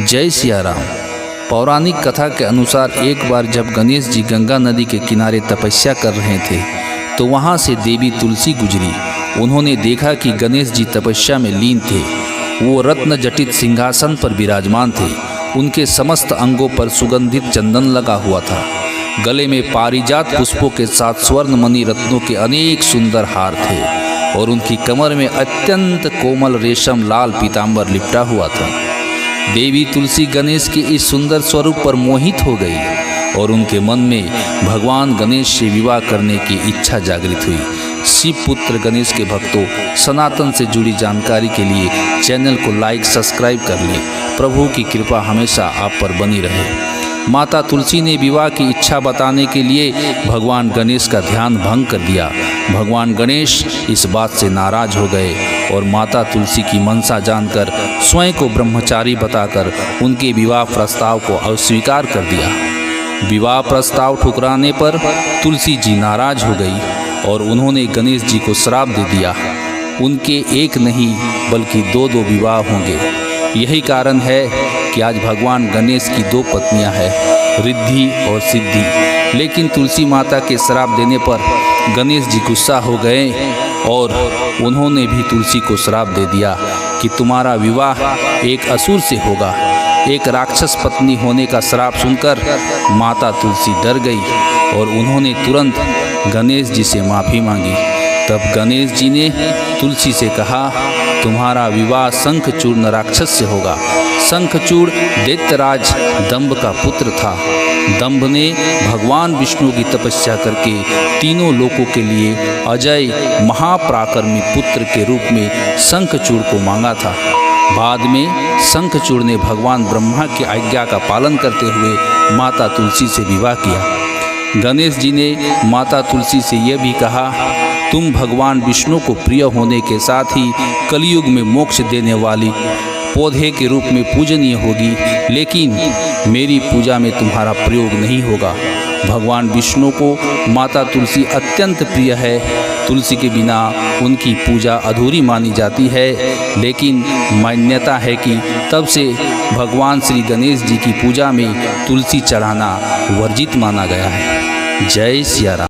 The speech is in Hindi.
जय सिया राम। पौराणिक कथा के अनुसार एक बार जब गणेश जी गंगा नदी के किनारे तपस्या कर रहे थे तो वहाँ से देवी तुलसी गुजरी। उन्होंने देखा कि गणेश जी तपस्या में लीन थे। वो रत्न जटित सिंहासन पर विराजमान थे। उनके समस्त अंगों पर सुगंधित चंदन लगा हुआ था। गले में पारिजात पुष्पों के साथ स्वर्ण मणि रत्नों के अनेक सुंदर हार थे और उनकी कमर में अत्यंत कोमल रेशम लाल पीतांबर लिपटा हुआ था। देवी तुलसी गणेश के इस सुंदर स्वरूप पर मोहित हो गई और उनके मन में भगवान गणेश से विवाह करने की इच्छा जागृत हुई। शिव पुत्र गणेश के भक्तों, सनातन से जुड़ी जानकारी के लिए चैनल को लाइक सब्सक्राइब कर लें। प्रभु की कृपा हमेशा आप पर बनी रहे। माता तुलसी ने विवाह की इच्छा बताने के लिए भगवान गणेश का ध्यान भंग कर दिया। भगवान गणेश इस बात से नाराज हो गए और माता तुलसी की मनसा जानकर स्वयं को ब्रह्मचारी बताकर उनके विवाह प्रस्ताव को अस्वीकार कर दिया। विवाह प्रस्ताव ठुकराने पर तुलसी जी नाराज हो गई और उन्होंने गणेश जी को श्राप दे दिया। उनके एक नहीं बल्कि दो विवाह होंगे। यही कारण है कि आज भगवान गणेश की दो पत्नियां हैं, रिद्धि और सिद्धि। लेकिन तुलसी माता के श्राप देने पर गणेश जी गुस्सा हो गए और उन्होंने भी तुलसी को श्राप दे दिया कि तुम्हारा विवाह एक असुर से होगा। एक राक्षस पत्नी होने का श्राप सुनकर माता तुलसी डर गई और उन्होंने तुरंत गणेश जी से माफ़ी मांगी। तब गणेश जी ने तुलसी से कहा, तुम्हारा विवाह शंखचूड़ राक्षस से होगा। शंखचूड़ दैत्यराज दंभ का पुत्र था। दंभ ने भगवान विष्णु की तपस्या करके तीनों लोकों के लिए अजय महापराक्रमी पुत्र के रूप में शंखचूड़ को मांगा था। बाद में शंखचूड़ ने भगवान ब्रह्मा की आज्ञा का पालन करते हुए माता तुलसी से विवाह किया। गणेश जी ने माता तुलसी से यह भी कहा, तुम भगवान विष्णु को प्रिय होने के साथ ही कलयुग में मोक्ष देने वाली पौधे के रूप में पूजनीय होगी, लेकिन मेरी पूजा में तुम्हारा प्रयोग नहीं होगा। भगवान विष्णु को माता तुलसी अत्यंत प्रिय है। तुलसी के बिना उनकी पूजा अधूरी मानी जाती है। लेकिन मान्यता है कि तब से भगवान श्री गणेश जी की पूजा में तुलसी चढ़ाना वर्जित माना गया है। जय सिया राम।